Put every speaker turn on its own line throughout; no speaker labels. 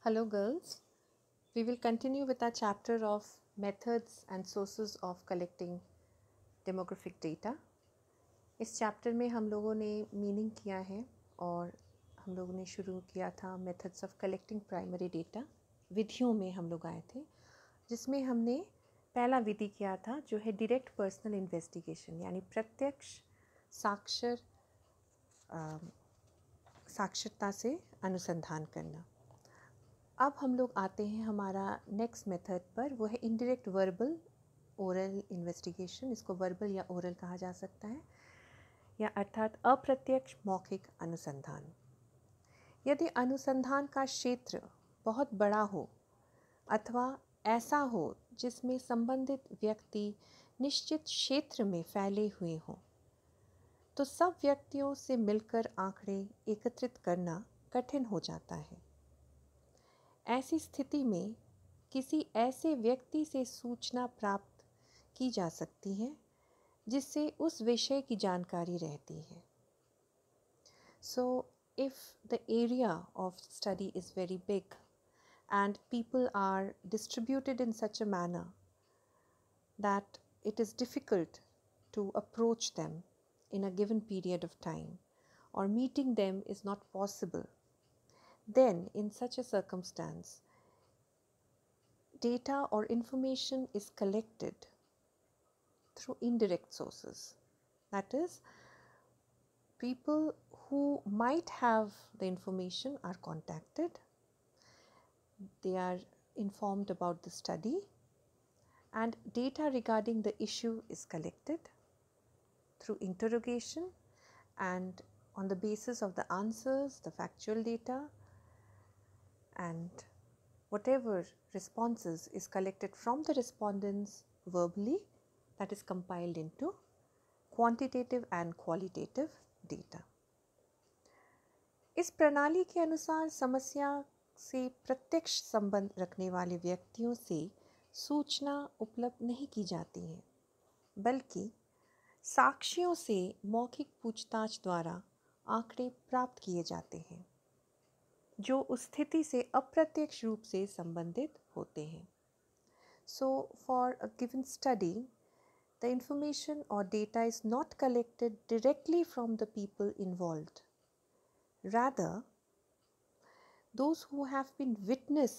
Hello, girls. We will continue with our chapter of methods and sources of collecting demographic data. इस chapter में हम लोगों ने meaning किया है और हम लोगों ने शुरू किया था methods of collecting primary data. विधियों में हम लोग आए थे जिसमें हमने पहला विधि किया था जो है डायरेक्ट पर्सनल इन्वेस्टिगेशन, यानी प्रत्यक्ष साक्षरता से अनुसंधान करना। अब हम लोग आते हैं हमारा नेक्स्ट मेथड पर, वो है इनडायरेक्ट वर्बल ओरल इन्वेस्टिगेशन। इसको वर्बल या ओरल कहा जा सकता है, या अर्थात अप्रत्यक्ष मौखिक अनुसंधान। यदि अनुसंधान का क्षेत्र बहुत बड़ा हो अथवा ऐसा हो जिसमें संबंधित व्यक्ति निश्चित क्षेत्र में फैले हुए हों, तो सब व्यक्तियों से मिलकर आंकड़े एकत्रित करना कठिन हो जाता है। ऐसी स्थिति में किसी ऐसे व्यक्ति से सूचना प्राप्त की जा सकती है जिससे उस विषय की जानकारी रहती है। So, if the area of study is very big and people are distributed in such a manner that it is difficult to approach them in a given period of time, or meeting them is not possible, then in such a circumstance, data or information is collected through indirect sources. That is, people who might have the information are contacted, they are informed about the study, and data regarding the issue is collected through interrogation, and on the basis of the answers, the factual data, and whatever responses is collected from the respondents verbally, that is compiled into quantitative and qualitative data. इस प्रणाली के अनुसार समस्या से प्रत्यक्ष संबंध रखने वाले व्यक्तियों से सूचना उपलब्ध नहीं की जाती है, बल्कि साक्षियों से मौखिक पूछताछ द्वारा आंकड़े प्राप्त किए जाते हैं जो उस स्थिति से अप्रत्यक्ष रूप से संबंधित होते हैं। So, for a given study, the information or data is not collected directly from the people involved. Rather, those who have been witness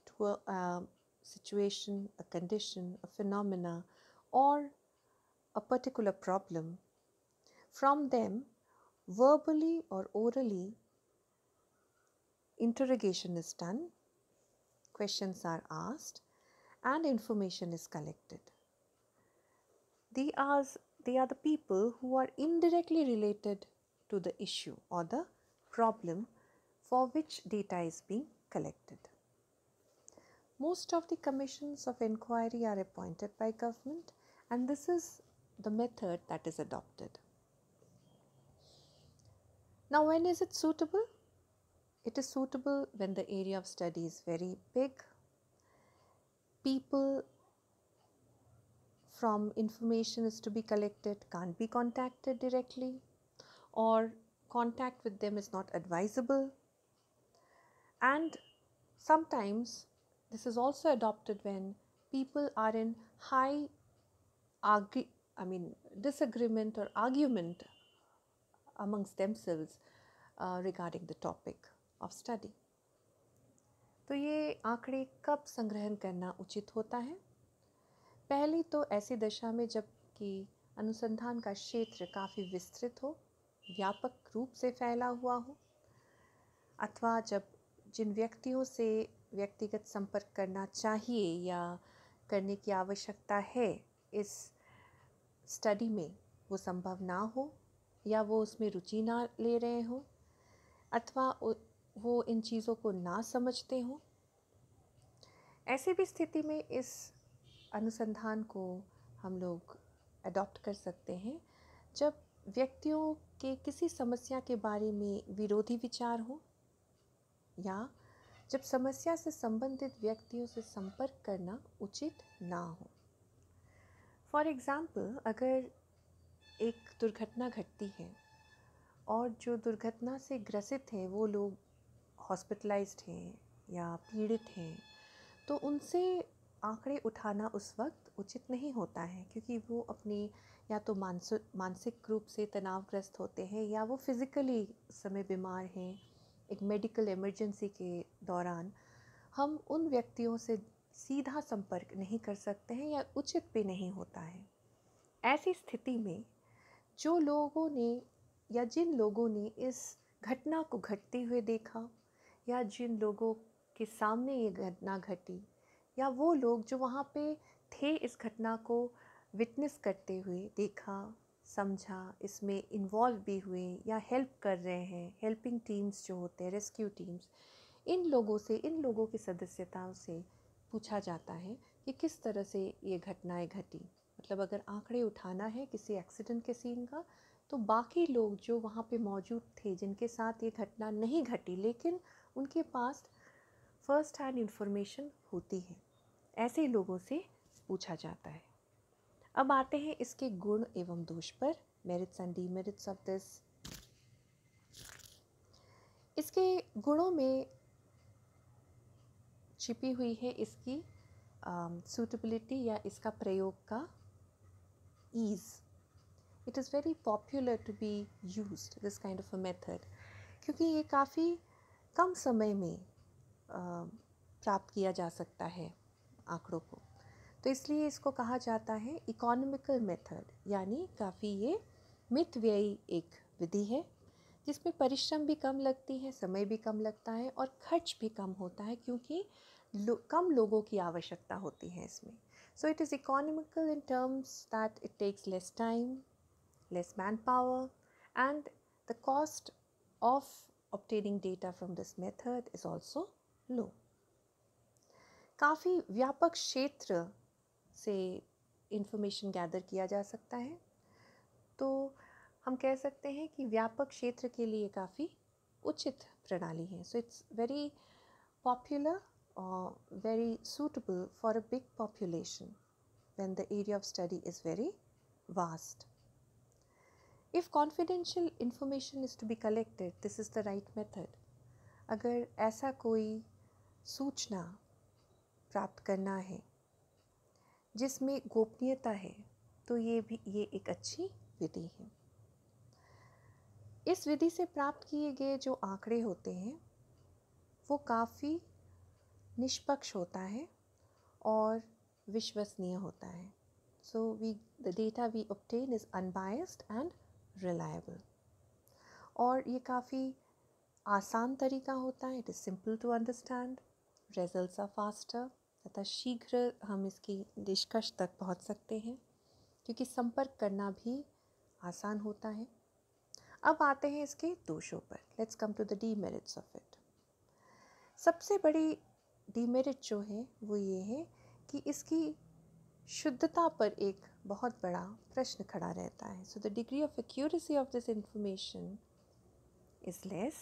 to a situation, a condition, a phenomena, or a particular problem, from them, verbally or orally, interrogation is done, questions are asked, and information is collected. They are the people who are indirectly related to the issue or the problem for which data is being collected. Most of the commissions of inquiry are appointed by government, and this is the method that is adopted. Now, when is it suitable? It is suitable when the area of study is very big. People from information is to be collected can't be contacted directly, or contact with them is not advisable, and sometimes this is also adopted when people are in high disagreement or argument amongst themselves regarding the topic of study. तो ये आंकड़े कब संग्रहण करना उचित होता है? पहली तो ऐसी दशा में जबकि अनुसंधान का क्षेत्र काफ़ी विस्तृत हो, व्यापक रूप से फैला हुआ हो, अथवा जब जिन व्यक्तियों से व्यक्तिगत संपर्क करना चाहिए या करने की आवश्यकता है इस स्टडी में वो संभव ना हो, या वो उसमें रुचि ना ले रहे हो, अथवा वो इन चीज़ों को ना समझते हो। ऐसी भी स्थिति में इस अनुसंधान को हम लोग अडॉप्ट कर सकते हैं जब व्यक्तियों के किसी समस्या के बारे में विरोधी विचार हो, या जब समस्या से संबंधित व्यक्तियों से संपर्क करना उचित ना हो। फॉर एग्ज़ाम्पल, अगर एक दुर्घटना घटती है और जो दुर्घटना से ग्रसित हैं वो लोग हॉस्पिटलाइज्ड हैं या पीड़ित हैं, तो उनसे आंकड़े उठाना उस वक्त उचित नहीं होता है, क्योंकि वो अपनी या तो मानसिक रूप से तनावग्रस्त होते हैं या वो फिज़िकली समय बीमार हैं। एक मेडिकल इमरजेंसी के दौरान हम उन व्यक्तियों से सीधा संपर्क नहीं कर सकते हैं या उचित भी नहीं होता है। ऐसी स्थिति में जो लोगों ने या जिन लोगों ने इस घटना को घटते हुए देखा, या जिन लोगों के सामने ये घटना घटी, या वो लोग जो वहाँ पे थे इस घटना को विटनेस करते हुए, देखा, समझा, इसमें इन्वॉल्व भी हुए या हेल्प कर रहे हैं, हेल्पिंग टीम्स जो होते हैं, रेस्क्यू टीम्स, इन लोगों की सदस्यताओं से पूछा जाता है कि किस तरह से ये घटनाएं घटी। मतलब अगर आंकड़े उठाना है किसी एक्सीडेंट के सीन का, तो बाकी लोग जो वहाँ पे मौजूद थे, जिनके साथ ये घटना नहीं घटी लेकिन उनके पास फर्स्ट हैंड इंफॉर्मेशन होती है, ऐसे लोगों से पूछा जाता है। अब आते हैं इसके गुण एवं दोष पर, merits and demerits of this. इसके गुणों में छिपी हुई है इसकी सूटेबिलिटी या इसका प्रयोग का ease. It is very popular to be used this kind of a method, क्योंकि ये काफ़ी कम समय में प्राप्त किया जा सकता है आंकड़ों को, तो इसलिए इसको कहा जाता है इकोनॉमिकल मेथड, यानी काफ़ी ये मितव्ययी एक विधि है जिसमें परिश्रम भी कम लगती है, समय भी कम लगता है और खर्च भी कम होता है, क्योंकि कम लोगों की आवश्यकता होती है इसमें। So it is economical in terms that it takes less time, less manpower, and the cost of obtaining data from this method is also low. काफ़ी व्यापक क्षेत्र से इंफॉर्मेशन गैदर किया जा सकता है, तो हम कह सकते हैं कि व्यापक क्षेत्र के लिए काफ़ी उचित प्रणाली है। सो इट्स वेरी पॉपुलर और very suitable for a big population when the area of study is very vast. If confidential information is to be collected, this is the right method. अगर ऐसा कोई सूचना प्राप्त करना है जिसमें गोपनीयता है, तो ये एक अच्छी विधि है। इस विधि से प्राप्त किए गए जो आंकड़े होते हैं वो काफ़ी निष्पक्ष होता है और विश्वसनीय होता है। So the data we obtain is unbiased and reliable. और ये काफ़ी आसान तरीका होता है, it is simple to understand, results are faster, तथा शीघ्र हम इसकी निष्कर्ष तक पहुंच सकते हैं, क्योंकि संपर्क करना भी आसान होता है। अब आते हैं इसके दोषों पर। Let's come to the demerits of it. सबसे बड़ी डीमेरिट जो है वो ये है कि इसकी शुद्धता पर एक बहुत बड़ा प्रश्न खड़ा रहता है। So the degree of accuracy of this information is less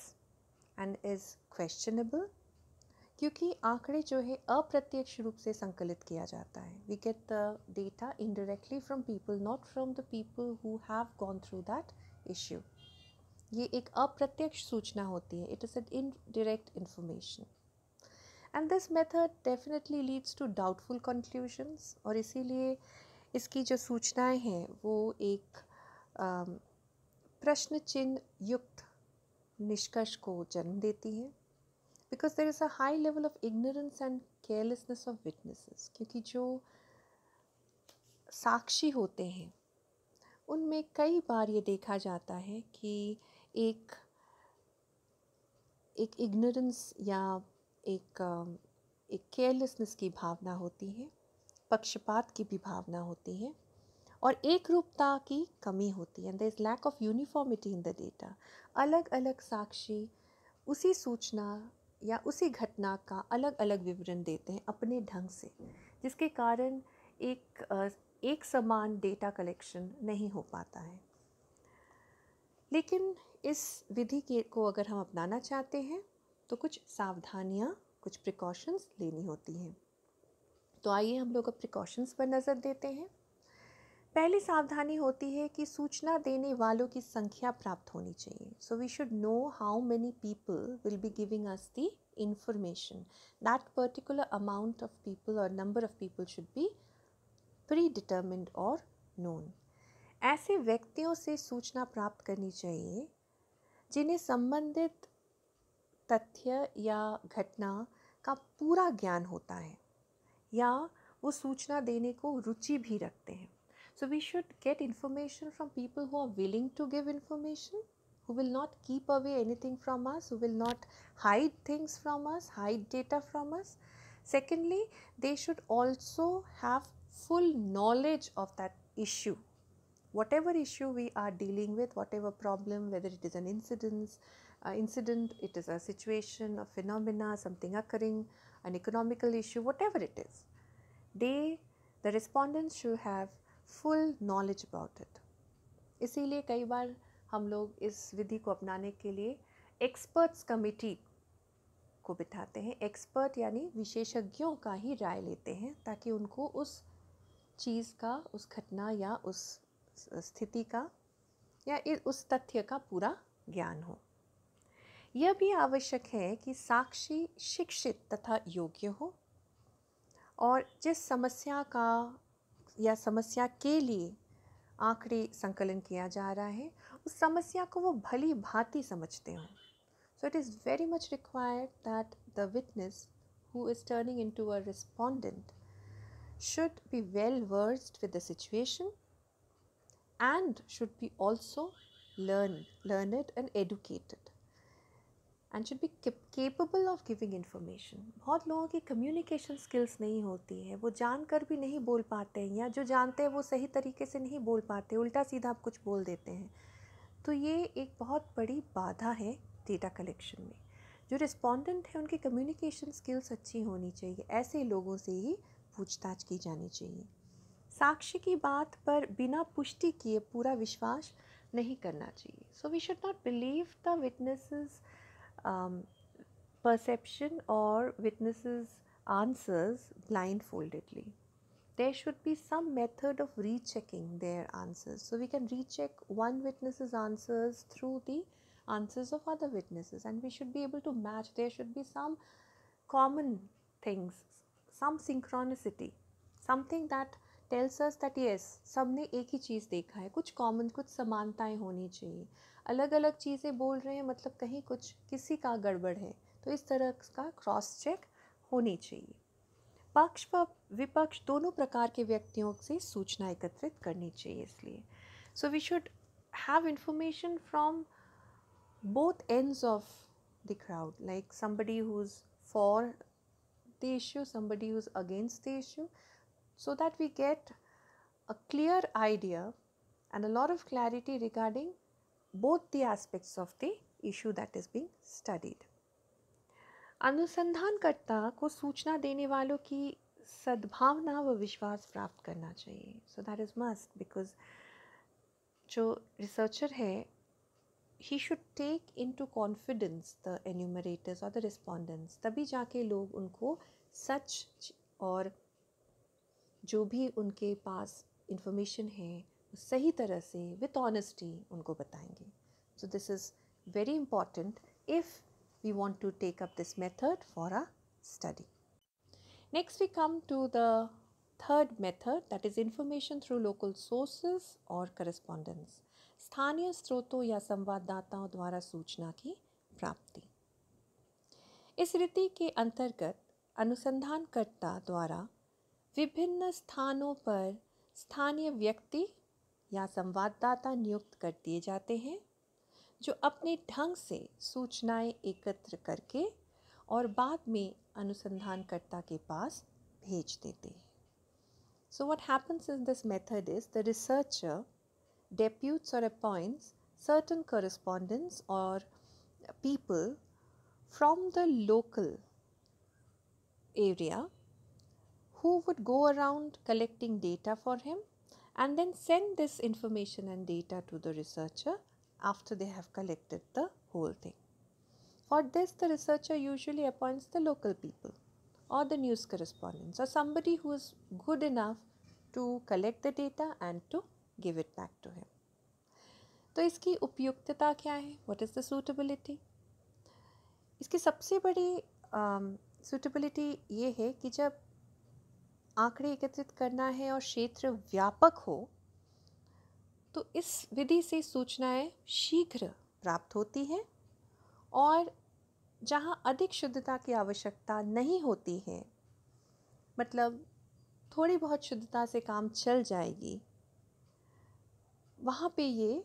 and is questionable, क्योंकि आंकड़े जो है अप्रत्यक्ष रूप से संकलित किया जाता है। We get the data indirectly from people, not from the people who have gone through that issue. ये एक अप्रत्यक्ष सूचना होती है, it is an indirect information, and this method definitely leads to doubtful conclusions, और इसीलिए इसकी जो सूचनाएं हैं वो एक प्रश्न चिन्ह युक्त निष्कर्ष को जन्म देती है, because there is a high level of ignorance and carelessness of witnesses. क्योंकि जो साक्षी होते हैं उनमें कई बार ये देखा जाता है कि एक इग्नोरेंस या एक केयरलेसनेस की भावना होती है, पक्षपात की भी भावना होती है, और एक रूपता की कमी होती है। There is lack of uniformity in the data. अलग अलग साक्षी उसी सूचना या उसी घटना का अलग अलग विवरण देते हैं अपने ढंग से, जिसके कारण एक समान डेटा कलेक्शन नहीं हो पाता है। लेकिन इस विधि को अगर हम अपनाना चाहते हैं तो कुछ सावधानियाँ, कुछ प्रिकॉशंस लेनी होती हैं। तो आइए हम लोग अब प्रिकॉशंस पर नज़र देते हैं। पहली सावधानी होती है कि सूचना देने वालों की संख्या प्राप्त होनी चाहिए। So we should know how many people will be giving us the information. That particular amount of people or number of people should be predetermined or known. ऐसे व्यक्तियों से सूचना प्राप्त करनी चाहिए जिन्हें संबंधित तथ्य या घटना का पूरा ज्ञान होता है या वो सूचना देने को रुचि भी रखते हैं. So we should get information from people who are willing to give information, who will not keep away anything from us, who will not hide things from us, hide data from us. Secondly, they should also have full knowledge of that issue. Whatever issue we are dealing with, whatever problem, whether it is an incident, it is a situation, a phenomena, something occurring, an economical issue, whatever it is, the respondents should have full knowledge about it. इसीलिए कई बार हम लोग इस विधि को अपनाने के लिए experts committee को बिठाते हैं. एक्सपर्ट यानी विशेषज्ञों का ही राय लेते हैं ताकि उनको उस चीज़ का, उस घटना या उस स्थिति का या उस तथ्य का पूरा ज्ञान हो. यह भी आवश्यक है कि साक्षी शिक्षित तथा योग्य हो और जिस समस्या का या समस्या के लिए आंकड़े संकलन किया जा रहा है उस समस्या को वो भली भांति समझते हों. So it is very much required that the witness who is turning into a respondent should be well versed with the situation and should be also learned and educated and should be capable of giving information. बहुत लोगों की communication skills नहीं होती है, वो जानकर भी नहीं बोल पाते हैं या जो जानते हैं वो सही तरीके से नहीं बोल पाते, उल्टा सीधा आप कुछ बोल देते हैं. तो ये एक बहुत बड़ी बाधा है डेटा कलेक्शन में. जो रिस्पोंडेंट है उनकी कम्युनिकेशन स्किल्स अच्छी होनी चाहिए. ऐसे लोगों से ही पूछताछ की जानी चाहिए. साक्षी की बात पर बिना पुष्टि किए पूरा विश्वास नहीं करना चाहिए. So we should not believe the witnesses perception or witnesses' answers blindfoldedly. There should be some method of rechecking their answers. So we can recheck one witness's answers through the answers of other witnesses and we should be able to match. There should be some common things, some synchronicity, something that tells us that yes, सबने एक ही चीज़ देखा है. कुछ common, कुछ समानताएं होनी चाहिए. अलग अलग चीज़ें बोल रहे हैं मतलब कहीं कुछ किसी का गड़बड़ है, तो इस तरह का क्रॉस चेक होनी चाहिए. पक्ष व विपक्ष दोनों प्रकार के व्यक्तियों से सूचना एकत्रित करनी चाहिए. इसलिए so we should have information from both ends of the crowd, like somebody who's for the issue, somebody who's against the issue, so that we get a clear idea and a lot of clarity regarding both the aspects of the issue that is being studied. अनुसंधानकर्ता को सूचना देने वालों की सद्भावना व विश्वास प्राप्त करना चाहिए. So that is must, because जो रिसर्चर है he should take into confidence the enumerators or the respondents. तभी जाके लोग उनको सच और जो भी उनके पास information है सही तरह से with honesty उनको बताएंगे. So this is very important if we want to take up this method for a study. Next we come to the third method, that is information through local sources or correspondence. स्थानीय स्रोतों या संवाददाताओं द्वारा सूचना की प्राप्ति. इस रीति के अंतर्गत अनुसंधानकर्ता द्वारा विभिन्न स्थानों पर स्थानीय व्यक्ति या संवाददाता नियुक्त कर दिए जाते हैं जो अपने ढंग से सूचनाएं एकत्र करके और बाद में अनुसंधानकर्ता के पास भेज देते हैं. So what happens in this method is the researcher deputes or appoints certain correspondents or people from the local area who would go around collecting data for him and then send this information and data to the researcher after they have collected the whole thing. For this, the researcher usually appoints the local people or the news correspondents or somebody who is good enough to collect the data and to give it back to him. तो इसकी उपयुक्तता क्या है? What is the suitability? इसकी सबसे बड़ी suitability ये है कि जब आंकड़े एकत्रित करना है और क्षेत्र व्यापक हो तो इस विधि से सूचनाएं शीघ्र प्राप्त होती हैं, और जहां अधिक शुद्धता की आवश्यकता नहीं होती है, मतलब थोड़ी बहुत शुद्धता से काम चल जाएगी, वहाँ पे ये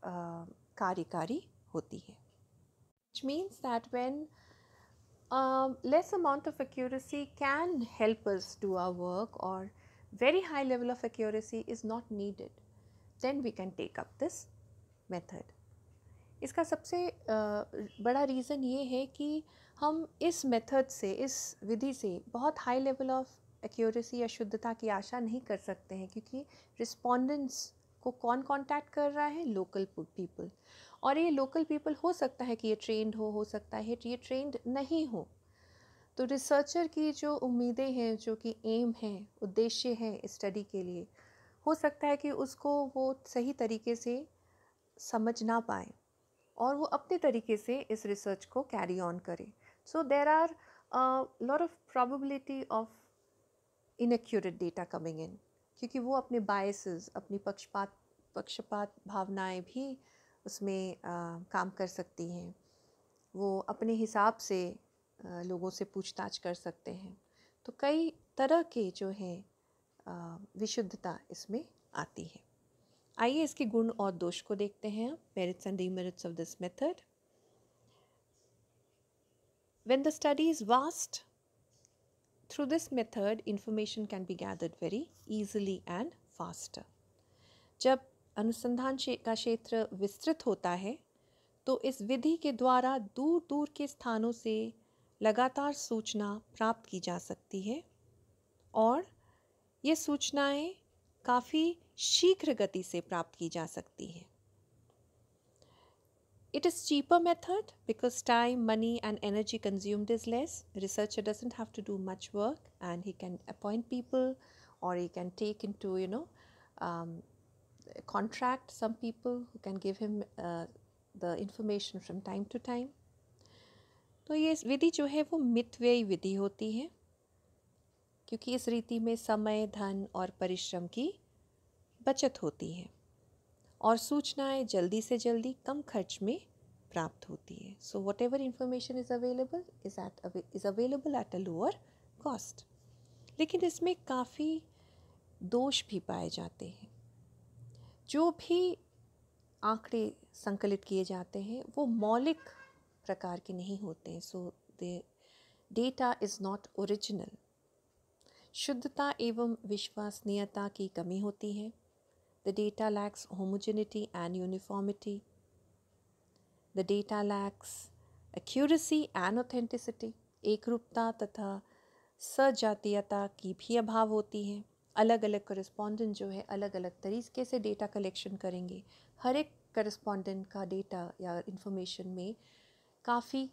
कार्यकारी होती है. Which means that when less amount of accuracy can help us do our work, or very high level of accuracy is not needed, then we can take up this method. इसका सबसे बड़ा रीज़न ये है कि हम इस method से, इस विधि से बहुत हाई लेवल ऑफ एक्यूरेसी या शुद्धता की आशा नहीं कर सकते हैं, क्योंकि रिस्पोंडेंट्स को कौन कांटेक्ट कर रहा है? Local people. और ये लोकल पीपल हो सकता है कि ये ट्रेंड हो सकता है ये ट्रेंड नहीं हो. तो रिसर्चर की जो उम्मीदें हैं, जो कि एम है, उद्देश्य है इस स्टडी के लिए, हो सकता है कि उसको वो सही तरीके से समझ ना पाए और वो अपने तरीके से इस रिसर्च को कैरी ऑन करे. So there are lot of probability of inaccurate data coming in, क्योंकि वो अपने बायसेस, अपनी पक्षपात भावनाएं भी उसमें काम कर सकती हैं. वो अपने हिसाब से लोगों से पूछताछ कर सकते हैं. तो कई तरह के जो हैं विशुद्धता इसमें आती है. आइए इसके गुण और दोष को देखते हैं. Merits and demerits of this method. When the study is vast, through this method information can be gathered very easily and faster. जब अनुसंधान का क्षेत्र विस्तृत होता है तो इस विधि के द्वारा दूर दूर के स्थानों से लगातार सूचना प्राप्त की जा सकती है, और ये सूचनाएं काफ़ी शीघ्र गति से प्राप्त की जा सकती है. It is cheaper method because time, money and energy consumed is less. Researcher doesn't have to do much work and he can appoint people, or he can take into contract some people who can give him the information from time to time. तो ये विधि जो है वो मितव्ययी विधि होती है, क्योंकि इस रीति में समय, धन और परिश्रम की बचत होती है और सूचनाएं जल्दी से जल्दी कम खर्च में प्राप्त होती है. So what ever information is available at a lower cost. लेकिन इसमें काफ़ी दोष भी पाए जाते हैं. जो भी आंकड़े संकलित किए जाते हैं वो मौलिक प्रकार के नहीं होते हैं. So the data is not original. शुद्धता एवं विश्वसनीयता की कमी होती है. The data lacks homogeneity and uniformity. The data lacks accuracy and authenticity. एकरूपता तथा सजातीयता की भी अभाव होती है. अलग अलग करेस्पॉन्डेंट जो है अलग अलग तरीके से डेटा कलेक्शन करेंगे. हर एक करेस्पॉन्डेंट का डेटा या इंफॉर्मेशन में काफ़ी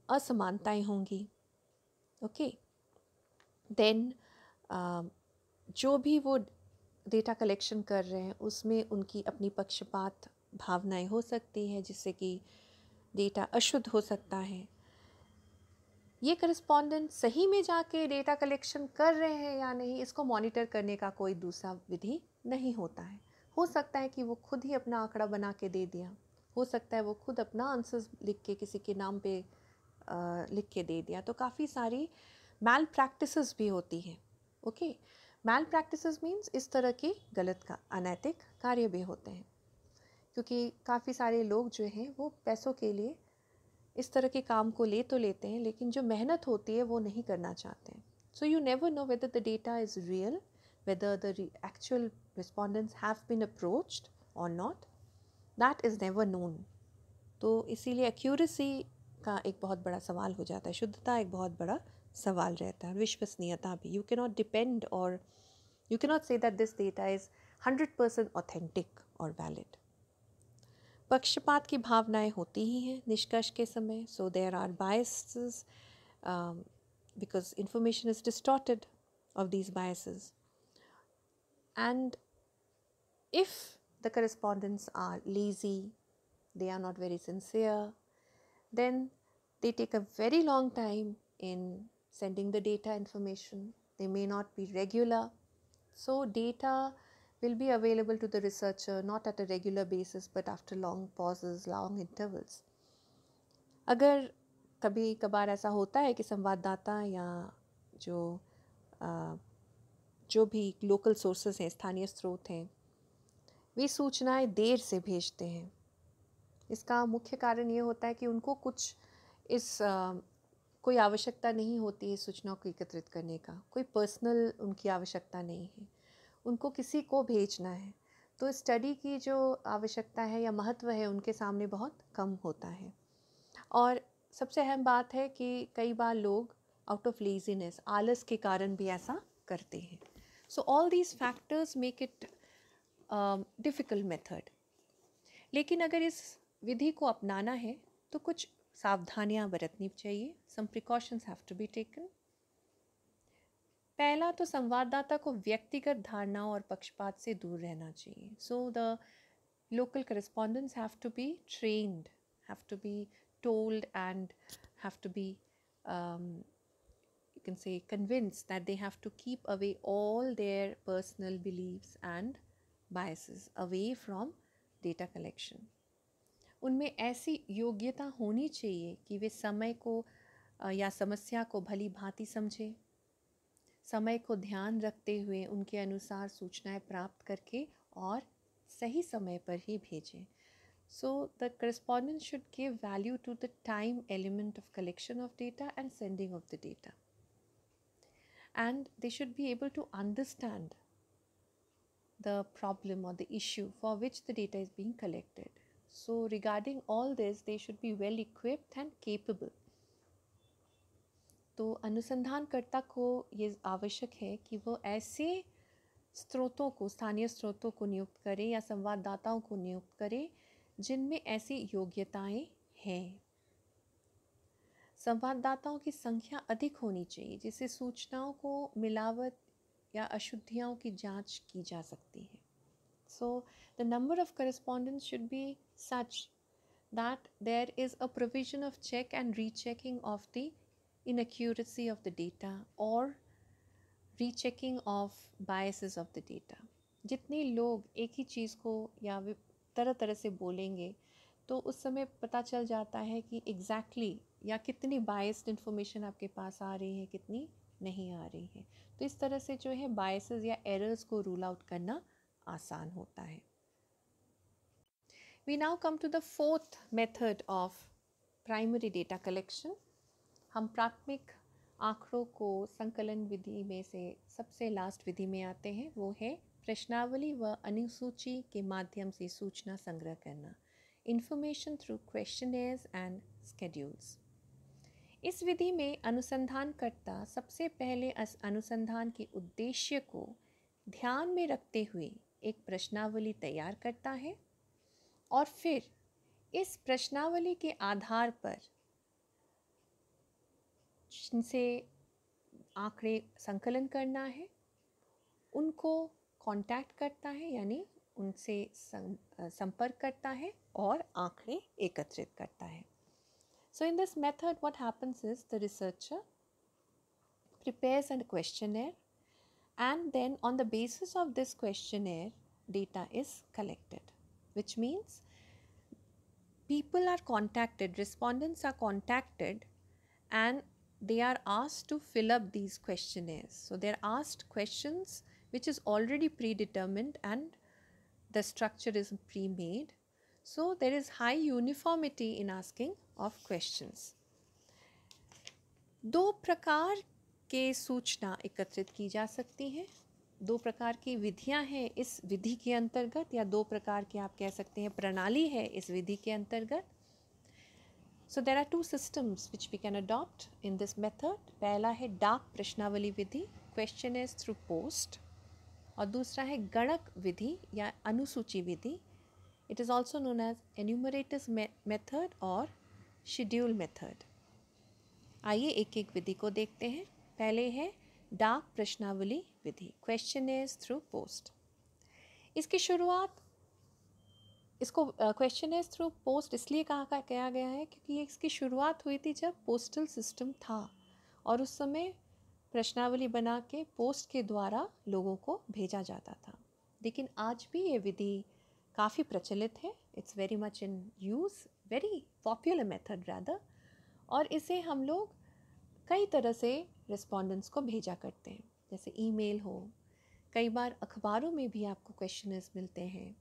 असमानताएं होंगी. ओके. देन जो भी वो डेटा कलेक्शन कर रहे हैं उसमें उनकी अपनी पक्षपात भावनाएं हो सकती हैं, जिससे कि डेटा अशुद्ध हो सकता है. ये करेस्पॉन्डेंट सही में जाके डेटा कलेक्शन कर रहे हैं या नहीं, इसको मॉनिटर करने का कोई दूसरा विधि नहीं होता है. हो सकता है कि वो खुद ही अपना आंकड़ा बना के दे दिया, हो सकता है वो खुद अपना आंसर्स लिख के किसी के नाम पे लिख के दे दिया. तो काफ़ी सारी मैल प्रैक्टिसेस भी होती हैं. ओके. मैल प्रैक्टिसेस मीन्स इस तरह की गलत का अनैतिक कार्य भी होते हैं, क्योंकि काफ़ी सारे लोग जो हैं वो पैसों के लिए इस तरह के काम को ले तो लेते हैं, लेकिन जो मेहनत होती है वो नहीं करना चाहते हैं. So you never know whether the data is real, whether the actual respondents have been approached और not. That is never known. तो इसीलिए एक्यूरेसी का एक बहुत बड़ा सवाल हो जाता है. शुद्धता एक बहुत बड़ा सवाल रहता है. विश्वसनीयता भी. यू कैन नॉट डिपेंड और you cannot say that this data is 100% authentic or valid. पक्षपात की भावनाएं होती ही हैं निष्कर्ष के समय. So there are biases because information is distorted of these biases. And if the correspondents are lazy, they are not very sincere, then They take a very long time in sending the data information. They may not be regular. So data will be available to the researcher not at a regular basis but after long pauses, long intervals. अगर कभी कभार ऐसा होता है कि संवाददाता या जो भी लोकल सोर्सेस हैं, स्थानीय स्रोत हैं, वे सूचनाएं देर से भेजते हैं। इसका मुख्य कारण ये होता है कि उनको कुछ कोई आवश्यकता नहीं होती है सूचनाओं को एकत्रित करने का, कोई पर्सनल उनकी आवश्यकता नहीं है, उनको किसी को भेजना है। तो स्टडी की जो आवश्यकता है या महत्व है उनके सामने बहुत कम होता है। और सबसे अहम बात है कि कई बार लोग आउट ऑफ लेजीनेस, आलस के कारण भी ऐसा करते हैं। So all these factors make it difficult method. लेकिन अगर इस विधि को अपनाना है तो कुछ सावधानियां बरतनी चाहिए। Some precautions have to be taken. पहला तो संवाददाता को व्यक्तिगत धारणाओं और पक्षपात से दूर रहना चाहिए। So the local correspondents have to be trained, have to be told, and have to be you can say convinced that they have to keep away all their personal beliefs and biases away from data collection. उनमें ऐसी योग्यता होनी चाहिए कि वे समय को या समस्या को भली भांति समझे, समय को ध्यान रखते हुए उनके अनुसार सूचनाएं प्राप्त करके और सही समय पर ही भेजें। So the correspondent should give value to the time element of collection of data and sending of the data. And they should be able to understand the problem or the issue for which the data is being collected. So regarding all this, they should be well equipped and capable. तो अनुसंधानकर्ता को ये आवश्यक है कि वो ऐसे स्रोतों को, स्थानीय स्रोतों को नियुक्त करे या संवाददाताओं को नियुक्त करे जिनमें ऐसी योग्यताएं हैं। संवाददाताओं की संख्या अधिक होनी चाहिए जिससे सूचनाओं को मिलावट या अशुद्धियों की जांच की जा सकती है। So the number of correspondents should be such that there is a provision of check and rechecking of the inaccuracy of the data or rechecking of biases of the data. जितने लोग एक ही चीज़ को या तरह तरह से बोलेंगे तो उस समय पता चल जाता है कि एग्जैक्टली या कितनी बायस्ड इन्फॉर्मेशन आपके पास आ रही है, कितनी नहीं आ रही है। तो इस तरह से जो है बायसेस या एरर्स को रूल आउट करना आसान होता है। We now come to the fourth method of primary data collection. हम प्राथमिक आंकड़ों को संकलन विधि में से सबसे लास्ट विधि में आते हैं, वो है प्रश्नावली व अनुसूची के माध्यम से सूचना संग्रह करना, information through questionnaires and schedules. इस विधि में अनुसंधानकर्ता सबसे पहले अनुसंधान के उद्देश्य को ध्यान में रखते हुए एक प्रश्नावली तैयार करता है और फिर इस प्रश्नावली के आधार पर जिनसे आंकड़े संकलन करना है उनको कांटेक्ट करता है, यानी उनसे संपर्क करता है और आंकड़े एकत्रित करता है। So in this method what happens is the researcher prepares a questionnaire and then on the basis of this questionnaire data is collected, which means people are contacted, respondents are contacted and they are asked to fill up these questionnaires. So they are asked questions which is already predetermined and the structure is pre-made. So there is high uniformity in asking of questions. दो प्रकार के सूचना एकत्रित की जा सकती है, दो प्रकार की विधियां हैं इस विधि के अंतर्गत, या दो प्रकार के आप कह सकते हैं प्रणाली है इस विधि के अंतर्गत। So there are two systems which we can adopt in this method. पहला है डाक प्रश्नावली विधि, questionnaires through post, और दूसरा है गणक विधि या अनुसूची विधि. It is also known as enumerators method और schedule method. आइए एक एक विधि को देखते हैं. पहले है डाक प्रश्नावली विधि, questionnaires through post. इसकी शुरुआत इसको क्वेश्चन थ्रू पोस्ट इसलिए कहा गया है क्योंकि इसकी शुरुआत हुई थी जब पोस्टल सिस्टम था और उस समय प्रश्नावली बना के पोस्ट के द्वारा लोगों को भेजा जाता था। लेकिन आज भी ये विधि काफ़ी प्रचलित है, it's very much in use, very popular method rather, और इसे हम लोग कई तरह से रिस्पोंडेंट्स को भेजा करते हैं, जैसे ईमेल हो, कई बार अखबारों में भी आपको क्वेश्चनर्स मिलते हैं,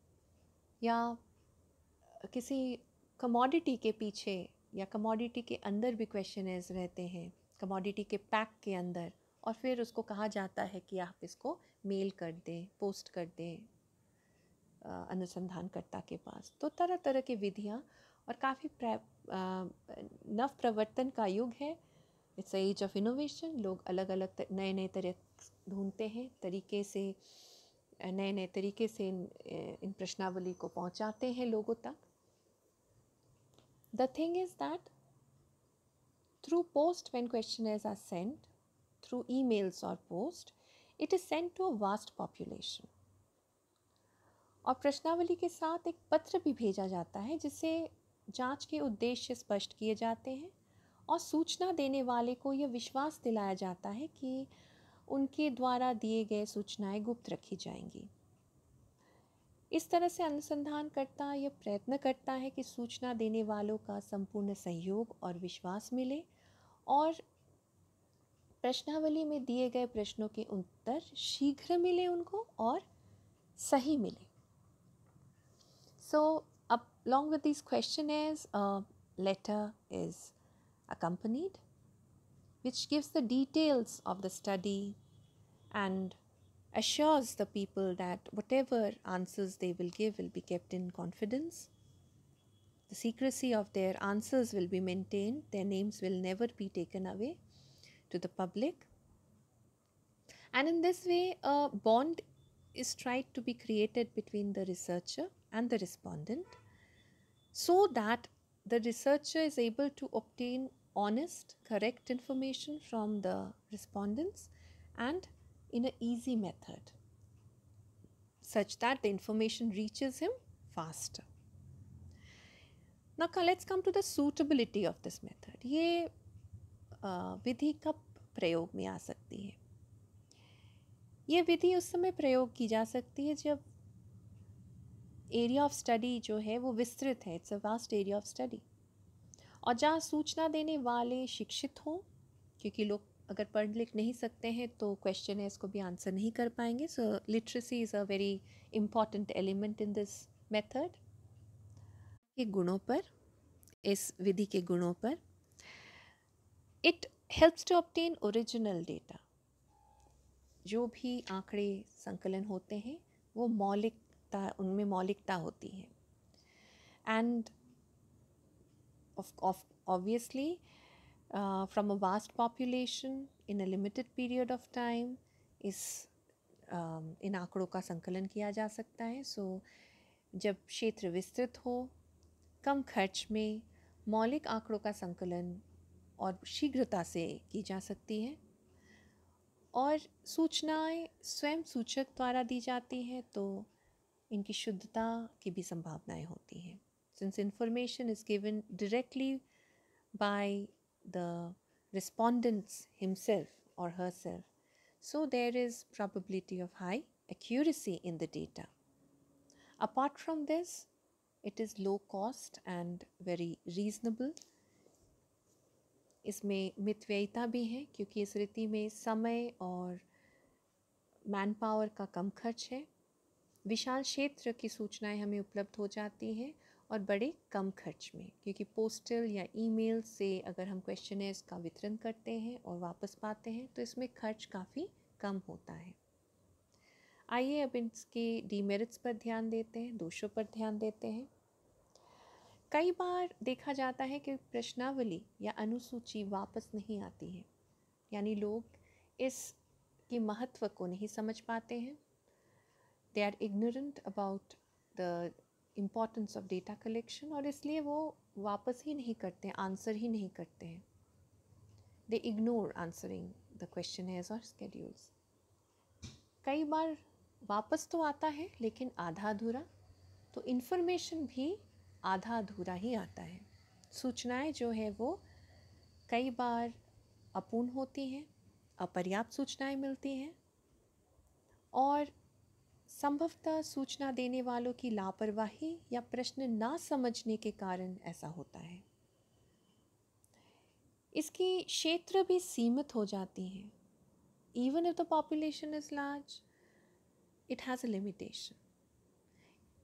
या किसी कमोडिटी के पीछे या कमोडिटी के अंदर भी क्वेश्चनर्स रहते हैं, कमोडिटी के पैक के अंदर, और फिर उसको कहा जाता है कि आप इसको मेल कर दें, पोस्ट कर दें अनुसंधानकर्ता के पास। तो तरह तरह की विधियाँ और काफ़ी नव प्रवर्तन का युग है। It's age of innovation. लोग अलग अलग नए नए तरह ढूंढते हैं, नए नए तरीके से इन प्रश्नावली को पहुंचाते हैं लोगों तक। The thing is that through post, when questionnaires are sent through emails or post, it is sent to a vast population. और प्रश्नावली के साथ एक पत्र भी भेजा जाता है जिससे जांच के उद्देश्य स्पष्ट किए जाते हैं और सूचना देने वाले को यह विश्वास दिलाया जाता है कि उनके द्वारा दिए गए सूचनाएं गुप्त रखी जाएंगी। इस तरह से अनुसंधानकर्ता यह प्रयत्न करता है कि सूचना देने वालों का संपूर्ण सहयोग और विश्वास मिले और प्रश्नावली में दिए गए प्रश्नों के उत्तर शीघ्र मिले उनको और सही मिले। So, along with these questionnaires, a letter is accompanied, which gives the details of the study and assures the people that whatever answers they will give will be kept in confidence. The secrecy of their answers will be maintained. Their names will never be taken away to the public. And in this way, a bond is tried to be created between the researcher and the respondent so that the researcher is able to obtain honest, correct information from the respondents and in an easy method such that the information reaches him faster. Now let's come to the suitability of this method. ये विधि कब प्रयोग में आ सकती है? ये विधि उस समय प्रयोग की जा सकती है जब एरिया ऑफ स्टडी जो है वो विस्तृत है, it's a vast area of study, और जहाँ सूचना देने वाले शिक्षित हों, क्योंकि लोग अगर पढ़ लिख नहीं सकते हैं तो क्वेश्चन है इसको भी आंसर नहीं कर पाएंगे। So literacy is a very important element in this method. के गुणों पर, इस विधि के गुणों पर, it helps to obtain original data. जो भी आंकड़े संकलन होते हैं वो मौलिकता, उनमें मौलिकता होती है। And obviously from a vast population in a limited period of time इस इन आंकड़ों का संकलन किया जा सकता है। सो जब क्षेत्र विस्तृत हो, कम खर्च में मौलिक आंकड़ों का संकलन और शीघ्रता से की जा सकती है और सूचनाएं स्वयं सूचक द्वारा दी जाती हैं तो इनकी शुद्धता की भी संभावनाएं होती हैं। Since information is given directly by the respondents himself or herself, so there is probability of high accuracy in the data. Apart from this, it is low cost and very reasonable. इसमें मितव्ययिता भी है क्योंकि इस रीति में समय और मैन पावर का कम खर्च है। विशाल क्षेत्र की सूचनाएं हमें उपलब्ध हो जाती हैं और बड़े कम खर्च में, क्योंकि पोस्टल या ईमेल से अगर हम क्वेश्चनर्स का वितरण करते हैं और वापस पाते हैं तो इसमें खर्च काफ़ी कम होता है। आइए अब इसके डीमेरिट्स पर ध्यान देते हैं, दोषों पर ध्यान देते हैं। कई बार देखा जाता है कि प्रश्नावली या अनुसूची वापस नहीं आती है, यानी लोग इसके महत्व को नहीं समझ पाते हैं। They are ignorant about the importance of data collection और इसलिए वो वापस ही नहीं करते हैं, आंसर ही नहीं करते हैं। दे इग्नोर आंसरिंग द क्वेश्चनर्स और स्केड्यूल्स। कई बार वापस तो आता है लेकिन आधा अधूरा, तो इन्फॉर्मेशन भी आधा अधूरा ही आता है। सूचनाएं जो है वो कई बार अपूर्ण होती हैं, अपर्याप्त सूचनाएं मिलती हैं, और संभवतः सूचना देने वालों की लापरवाही या प्रश्न ना समझने के कारण ऐसा होता है। इसकी क्षेत्र भी सीमित हो जाती हैं। Even if the population is large, it has a limitation.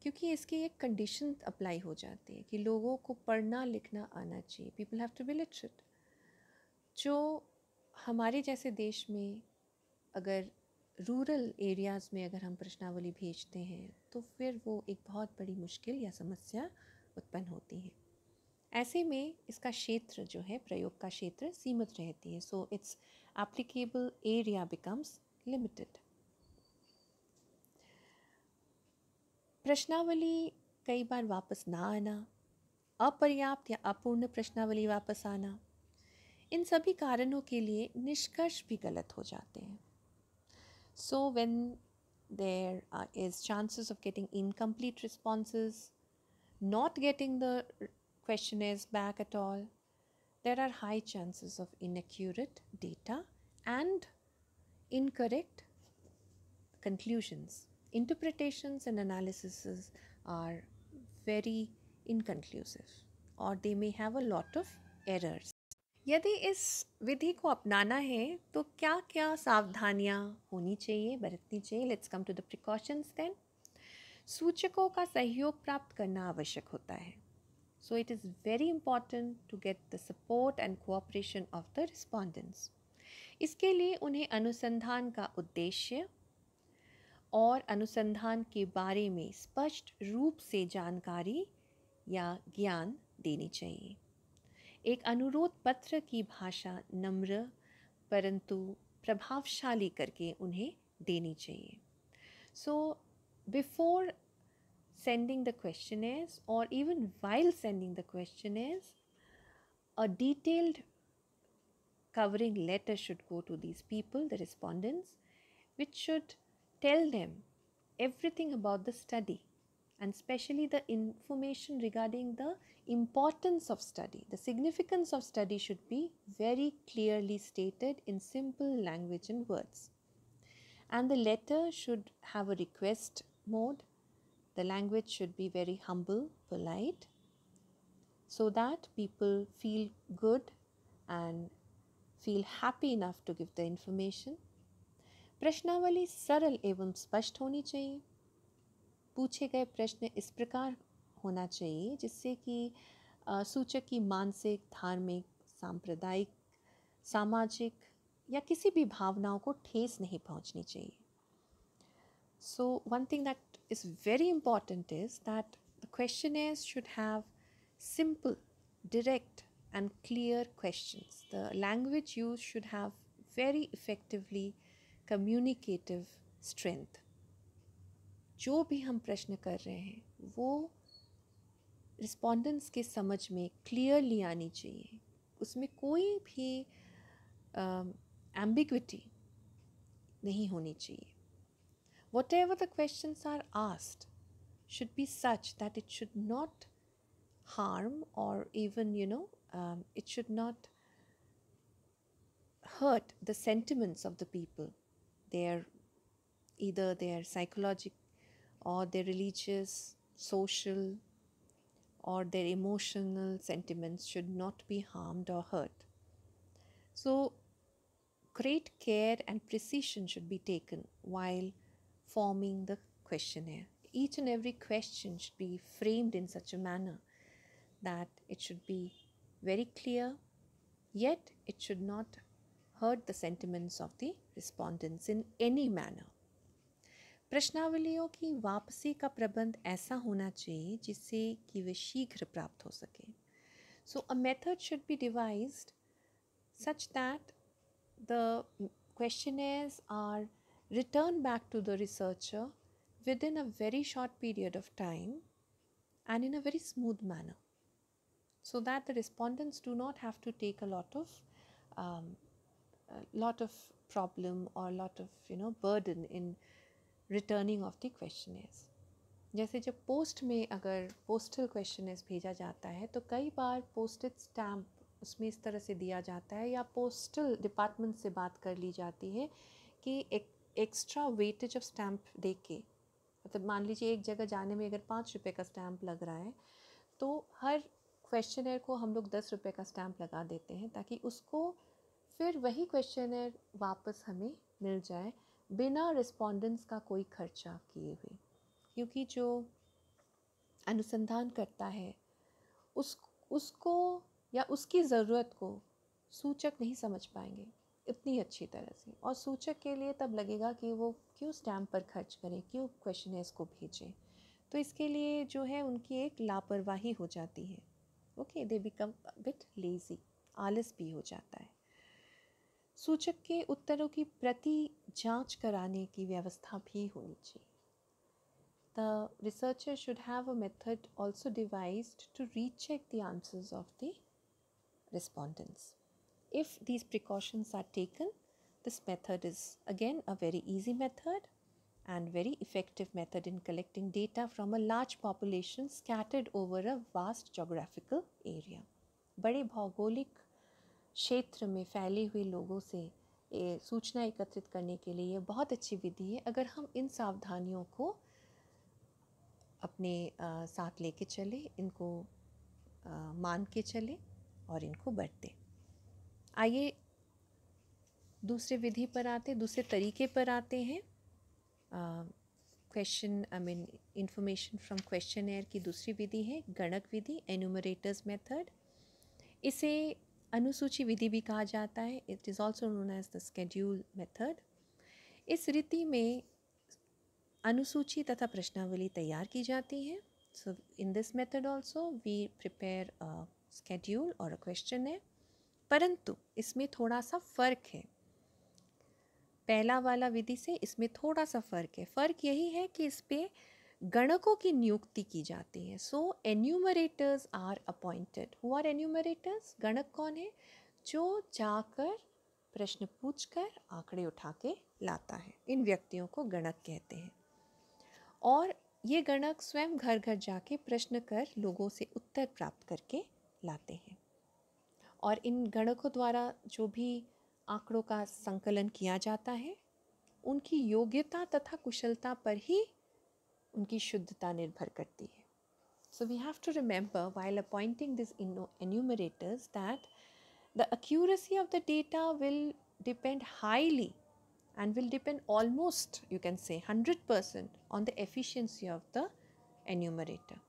क्योंकि इसकी एक कंडीशन अप्लाई हो जाती है कि लोगों को पढ़ना लिखना आना चाहिए। People have to be literate. जो हमारे जैसे देश में अगर रूरल एरियाज़ में अगर हम प्रश्नावली भेजते हैं तो फिर वो एक बहुत बड़ी मुश्किल या समस्या उत्पन्न होती है। ऐसे में इसका क्षेत्र जो है, प्रयोग का क्षेत्र सीमित रहती है। So it's applicable area becomes limited. प्रश्नावली कई बार वापस ना आना, अपर्याप्त या अपूर्ण प्रश्नावली वापस आना, इन सभी कारणों के लिए निष्कर्ष भी गलत हो जाते हैं। So when there is chances of getting incomplete responses, not getting the questionnaires back at all, there are high chances of inaccurate data and incorrect conclusions. Interpretations and analyses are very inconclusive or they may have a lot of errors. यदि इस विधि को अपनाना है तो क्या क्या सावधानियां होनी चाहिए, बरतनी चाहिए? Let's come to the precautions then. सूचकों का सहयोग प्राप्त करना आवश्यक होता है। So it is very important to get the support and cooperation of the respondents. इसके लिए उन्हें अनुसंधान का उद्देश्य और अनुसंधान के बारे में स्पष्ट रूप से जानकारी या ज्ञान देनी चाहिए। एक अनुरोध पत्र की भाषा नम्र परंतु प्रभावशाली करके उन्हें देनी चाहिए। So before sending the questionnaires or even while sending the questionnaires, a detailed covering letter should go to these people, the respondents, which should tell them everything about the study and especially the information regarding the importance of study. The significance of study should be very clearly stated in simple language and words. And the letter should have a request mode. The language should be very humble, polite, so that people feel good and feel happy enough to give the information. प्रश्नावली सरल एवं स्पष्ट होनी चाहिए। पूछे गए प्रश्न इस प्रकार होना चाहिए जिससे कि सूचक की मानसिक, धार्मिक, सांप्रदायिक, सामाजिक या किसी भी भावनाओं को ठेस नहीं पहुंचनी चाहिए। So one thing that is very important is that the questionnaires should have simple, direct and clear questions. The language used should have very effectively communicative strength. जो भी हम प्रश्न कर रहे हैं वो रिस्पोंडेंट्स के समझ में क्लियरली आनी चाहिए। उसमें कोई भी एम्बिग्विटी नहीं होनी चाहिए। Whatever the questions are asked should be such that it should not harm or even, it should not hurt the sentiments of the people. Either their psychological or their religious, social, or their emotional sentiments should not be harmed or hurt. So, great care and precision should be taken while forming the questionnaire. Each and every question should be framed in such a manner that it should be very clear, yet it should not hurt the sentiments of the respondents in any manner. प्रश्नावलियों की वापसी का प्रबंध ऐसा होना चाहिए जिससे कि वे शीघ्र प्राप्त हो सके. So a method should be devised such that the questionnaires are returned back to the researcher within a very short period of time and in a very smooth manner, so that the respondents do not have to take a lot of problem or a lot of burden in returning of the questionnaires. जैसे जब post में अगर postal questioners भेजा जाता है तो कई बार posted stamp उसमें इस तरह से दिया जाता है या पोस्टल डिपार्टमेंट से बात कर ली जाती है कि एक एक्स्ट्रा वेटेज ऑफ स्टैम्प दे के, मतलब मान लीजिए एक जगह जाने में अगर 5 रुपये का स्टैम्प लग रहा है तो हर क्वेश्चनर को हम लोग 10 रुपये का स्टैम्प लगा देते हैं ताकि उसको फिर वही क्वेश्चनर वापस हमें मिल जाए बिना रिस्पोंडेंट्स का कोई खर्चा किए हुए, क्योंकि जो अनुसंधान करता है उसको या उसकी ज़रूरत को सूचक नहीं समझ पाएंगे इतनी अच्छी तरह से, और सूचक के लिए तब लगेगा कि वो क्यों स्टैम्प पर खर्च करें, क्यों क्वेश्चनर्स को भेजें। तो इसके लिए जो है उनकी एक लापरवाही हो जाती है। Okay, they become bit lazy, आलस भी हो जाता है। सूचक के उत्तरों की प्रति जांच कराने की व्यवस्था भी होनी चाहिए। The researcher should have a method also devised to recheck the answers of the respondents. If these precautions are taken, this method is again a very easy method and very effective method in collecting data from a large population scattered over a vast geographical area. बड़े भौगोलिक क्षेत्र में फैले हुए लोगों से सूचना एकत्रित करने के लिए बहुत अच्छी विधि है अगर हम इन सावधानियों को अपने साथ लेके चले, इनको मान के चले और इनको बरतें। आइए दूसरे विधि पर आते, दूसरे तरीके पर आते हैं। इंफॉर्मेशन फ्रॉम क्वेश्चनएयर की दूसरी विधि है गणक विधि, एन्यूमरेटर्स मेथड। इसे अनुसूची विधि भी कहा जाता है। It is also known as the schedule method. इस रीति में अनुसूची तथा प्रश्नावली तैयार की जाती है। So in this method also we prepare a schedule और अ क्वेश्चनएयर, परंतु इसमें थोड़ा सा फ़र्क है पहला वाला विधि से। इसमें थोड़ा सा फ़र्क है। फ़र्क यही है कि इस पे गणकों की नियुक्ति की जाती है। So enumerators are appointed. Who are enumerators? गणक कौन है? जो जाकर प्रश्न पूछकर आंकड़े उठा के लाता है। इन व्यक्तियों को गणक कहते हैं। और ये गणक स्वयं घर घर जाके प्रश्न कर लोगों से उत्तर प्राप्त करके लाते हैं। और इन गणकों द्वारा जो भी आंकड़ों का संकलन किया जाता है उनकी योग्यता तथा कुशलता पर ही उनकी शुद्धता निर्भर करती है। So we have to remember while appointing these enumerators that the accuracy of the data will depend highly and will depend almost, you can say 100% on the efficiency of the enumerator.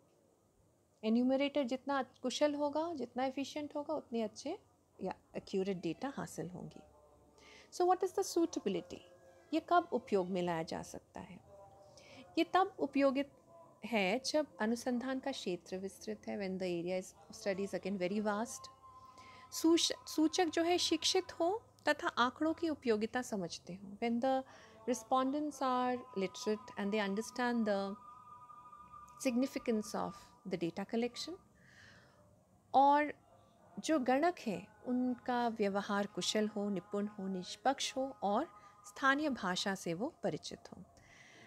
Enumerator जितना कुशल होगा, जितना efficient होगा, उतने अच्छे या accurate data हासिल होंगी। So what is the suitability? ये कब उपयोग में लाया जा सकता है? ये तब उपयोगित है जब अनुसंधान का क्षेत्र विस्तृत है, when the area is studies again very vast. सूचक जो है शिक्षित हो तथा आंकड़ों की उपयोगिता समझते हो, when the respondents are literate and they understand the significance of the data collection. और जो गणक है उनका व्यवहार कुशल हो, निपुण हो, निष्पक्ष हो और स्थानीय भाषा से वो परिचित हो।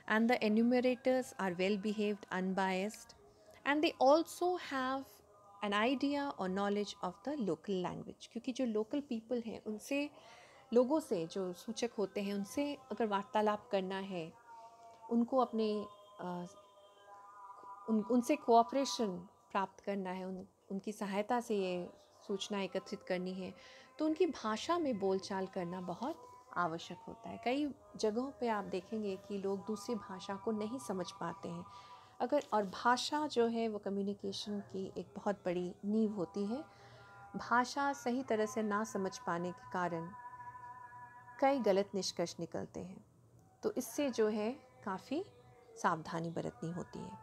And the enumerators are well behaved, unbiased, and they also have an idea or knowledge of the local language. क्योंकि जो local people हैं उनसे, लोगों से जो सूचक होते हैं उनसे अगर वार्तालाप करना है, उनको अपने उनसे कोऑपरेशन प्राप्त करना है, उनकी सहायता से ये सूचना एकत्रित करनी है, तो उनकी भाषा में बोलचाल करना बहुत आवश्यक होता है। कई जगहों पे आप देखेंगे कि लोग दूसरी भाषा को नहीं समझ पाते हैं। अगर और भाषा जो है वो कम्युनिकेशन की एक बहुत बड़ी नींव होती है। भाषा सही तरह से ना समझ पाने के कारण कई गलत निष्कर्ष निकलते हैं। तो इससे जो है काफ़ी सावधानी बरतनी होती है।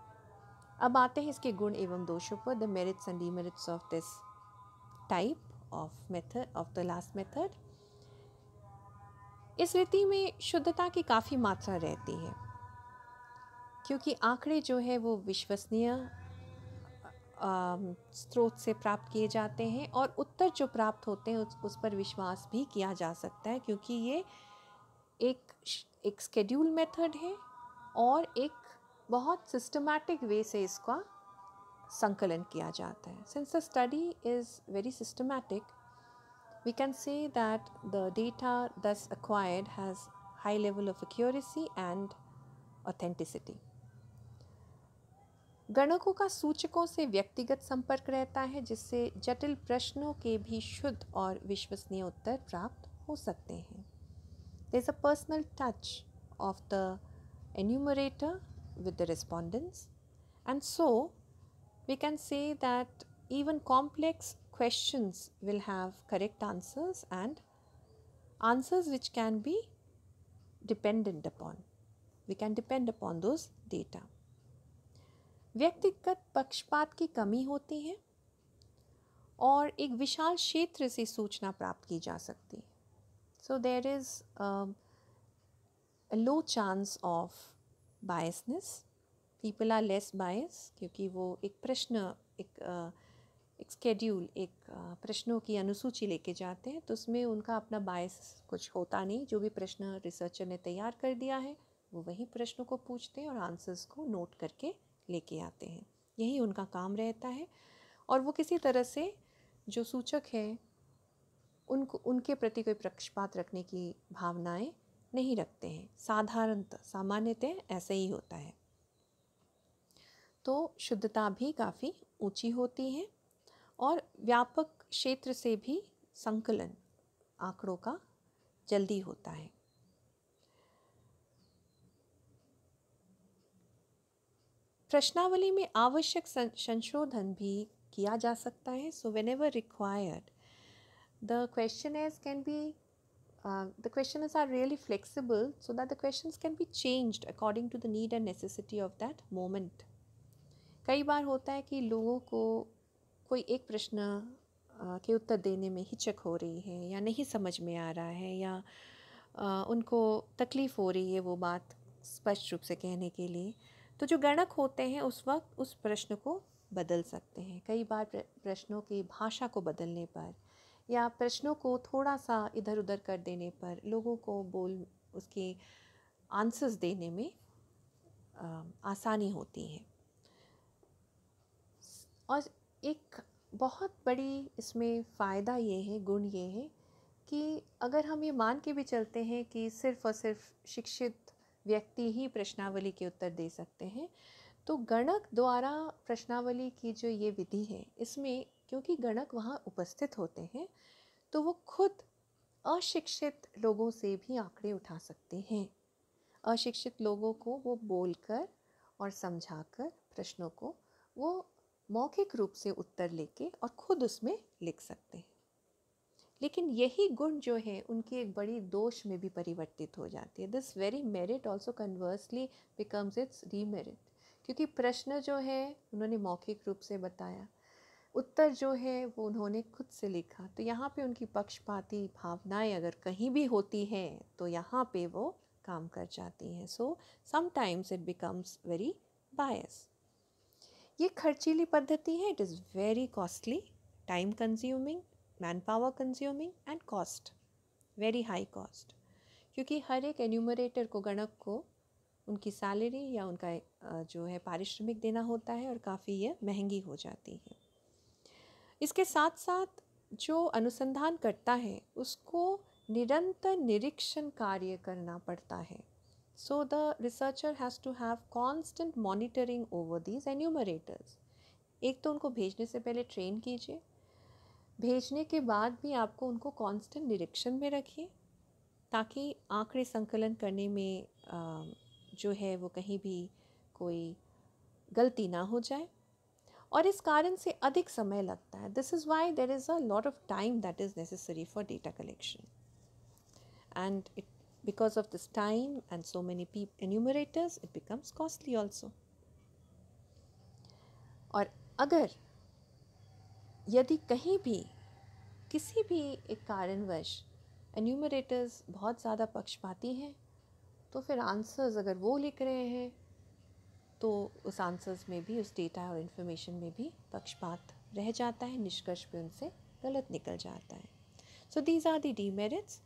अब आते हैं इसके गुण एवं दोषों पर। The merits and demerits of this type of method, of the last method. इस रीति में शुद्धता की काफ़ी मात्रा रहती है क्योंकि आंकड़े जो है वो विश्वसनीय स्रोत से प्राप्त किए जाते हैं और उत्तर जो प्राप्त होते हैं उस पर विश्वास भी किया जा सकता है क्योंकि ये एक स्केड्यूल मेथड है और एक बहुत सिस्टमैटिक वे से इसका संकलन किया जाता है. Since the study is very systematic, we can say that the data thus acquired has high level of accuracy and authenticity. गणकों का सूचकों से व्यक्तिगत संपर्क रहता है, जिससे जटिल प्रश्नों के भी शुद्ध और विश्वसनीय उत्तर प्राप्त हो सकते हैं. There is a personal touch of the enumerator with the respondents, and so we can say that even complex questions will have correct answers and answers which can be dependent upon. We can depend upon those data. व्यक्तिगत पक्षपात की कमी होती है और एक विशाल क्षेत्र से सूचना प्राप्त की जा सकती है. So there is a low chance of biasness. People are less biased क्योंकि वो एक प्रश्न, एक स्केड्यूल, एक प्रश्नों की अनुसूची लेके जाते हैं, तो उसमें उनका अपना बायस कुछ होता नहीं. जो भी प्रश्न रिसर्चर ने तैयार कर दिया है वो वही प्रश्नों को पूछते हैं और आंसर्स को नोट करके लेके आते हैं. यही उनका काम रहता है और वो किसी तरह से जो सूचक है उनको, उनके प्रति कोई पक्षपात रखने की भावनाएं नहीं रखते हैं. सामान्यतः ऐसा ही होता है. तो शुद्धता भी काफ़ी ऊंची होती है और व्यापक क्षेत्र से भी संकलन आंकड़ों का जल्दी होता है. प्रश्नावली में आवश्यक संशोधन भी किया जा सकता है. So whenever required the questioners can be the questioners are really flexible so that the questions can be changed according to the need and necessity of that moment. कई बार होता है कि लोगों को कोई एक प्रश्न के उत्तर देने में हिचक हो रही है या नहीं समझ में आ रहा है या उनको तकलीफ़ हो रही है वो बात स्पष्ट रूप से कहने के लिए, तो जो गणक होते हैं उस वक्त उस प्रश्न को बदल सकते हैं. कई बार प्रश्नों की भाषा को बदलने पर या प्रश्नों को थोड़ा सा इधर उधर कर देने पर लोगों को उसके आंसर्स देने में आसानी होती है. और एक बहुत बड़ी इसमें फ़ायदा ये है, गुण ये है कि अगर हम ये मान के भी चलते हैं कि सिर्फ़ और सिर्फ शिक्षित व्यक्ति ही प्रश्नावली के उत्तर दे सकते हैं, तो गणक द्वारा प्रश्नावली की जो ये विधि है, इसमें क्योंकि गणक वहाँ उपस्थित होते हैं तो वो खुद अशिक्षित लोगों से भी आंकड़े उठा सकते हैं. अशिक्षित लोगों को वो बोलकर और समझाकर प्रश्नों को वो मौखिक रूप से उत्तर लेके और खुद उसमें लिख सकते हैं. लेकिन यही गुण जो है उनकी एक बड़ी दोष में भी परिवर्तित हो जाती है. This very merit also conversely becomes it's demerit, क्योंकि प्रश्न जो है उन्होंने मौखिक रूप से बताया, उत्तर जो है वो उन्होंने खुद से लिखा, तो यहाँ पे उनकी पक्षपाती भावनाएं अगर कहीं भी होती हैं तो यहाँ पे वो काम कर जाती हैं. So sometimes it becomes very bias. ये खर्चीली पद्धति है. It is very costly, time consuming, man power consuming and cost, very high cost, क्योंकि हर एक एन्यूमरेटर को, गणक को उनकी सैलरी या उनका जो है पारिश्रमिक देना होता है और काफ़ी ये महंगी हो जाती है. इसके साथ साथ जो अनुसंधान करता है उसको निरंतर निरीक्षण कार्य करना पड़ता है. So the researcher has to have constant monitoring over these enumerators. एक तो उनको भेजने से पहले ट्रेन कीजिए, भेजने के बाद भी आपको उनको कांस्टेंट निरीक्षण में रखिए ताकि आंकड़े संकलन करने में जो है वो कहीं भी कोई गलती ना हो जाए. और इस कारण से अधिक समय लगता है. This is why there is a lot of time that is necessary for data collection, and it because of this time and so many enumerators it becomes costly also. और अगर यदि कहीं भी किसी भी एक कारणवश एन्यूमरेटर्स बहुत ज़्यादा पक्षपाती हैं तो फिर आंसर्स अगर वो लिख रहे हैं तो उस आंसर्स में भी, उस डेटा और इन्फॉर्मेशन में भी पक्षपात रह जाता है, निष्कर्ष पे उनसे गलत निकल जाता है. So these are the demerits.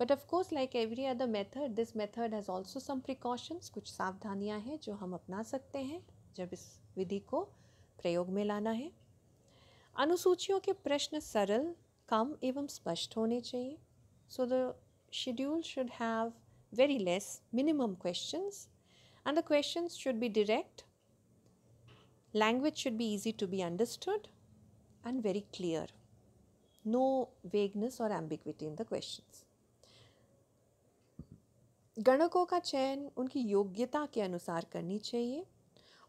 But of course like every other method, this method has also some precautions, कुछ सावधानियाँ हैं जो हम अपना सकते हैं जब इस विधि को प्रयोग में लाना है। अनुसूचियों के प्रश्न सरल, कम एवं स्पष्ट होने चाहिए। So the schedule should have very less minimum questions, and the questions should be direct, language should be easy to be understood and very clear, no vagueness or ambiguity in the questions. गणकों का चयन उनकी योग्यता के अनुसार करनी चाहिए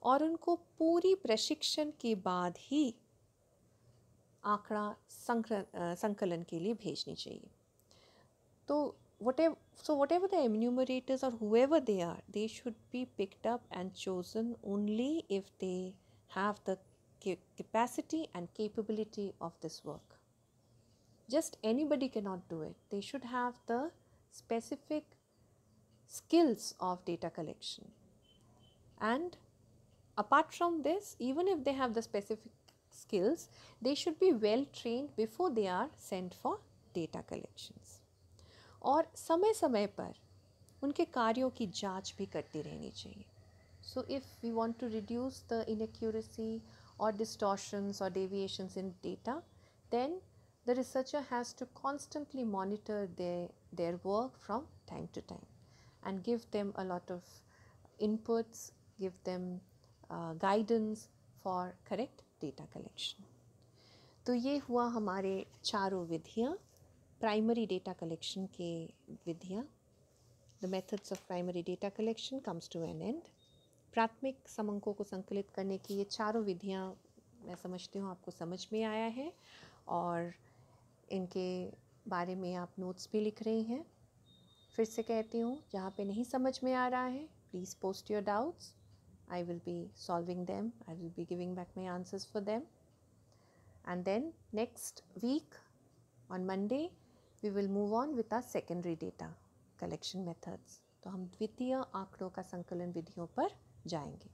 और उनको पूरी प्रशिक्षण के बाद ही आंकड़ा संकलन के लिए भेजनी चाहिए। तो whatever the enumerators or whoever they are, they should be picked up and chosen only if they have the capacity and capability of this work. Just anybody cannot do it. They should have the specific skills of data collection. And apart from this, even if they have the specific skills, they should be well trained before they are sent for data collections. और समय समय पर उनके कार्यों की जांच भी करती रहनी चाहिए. So if we want to reduce the inaccuracy और डिस्टॉर्शंस और deviations in data, then the researcher has to constantly monitor their work from time to time and give them a lot of inputs, give them guidance for correct data collection. तो ये हुआ हमारे चारों विधियाँ, primary data collection के विधियाँ. The methods of primary data collection comes to an end. प्राथमिक समंकों को संकलित करने की ये चारों विधियाँ मैं समझती हूँ आपको समझ में आया है और इनके बारे में आप नोट्स भी लिख रही हैं. फिर से कहती हूँ, जहाँ पे नहीं समझ में आ रहा है please post your doubts. I will be solving them, I will be giving back my answers for them. And then next week on Monday we will move on with our secondary data collection methods. तो हम द्वितीय आंकड़ों का संकलन विधियों पर जाएंगे.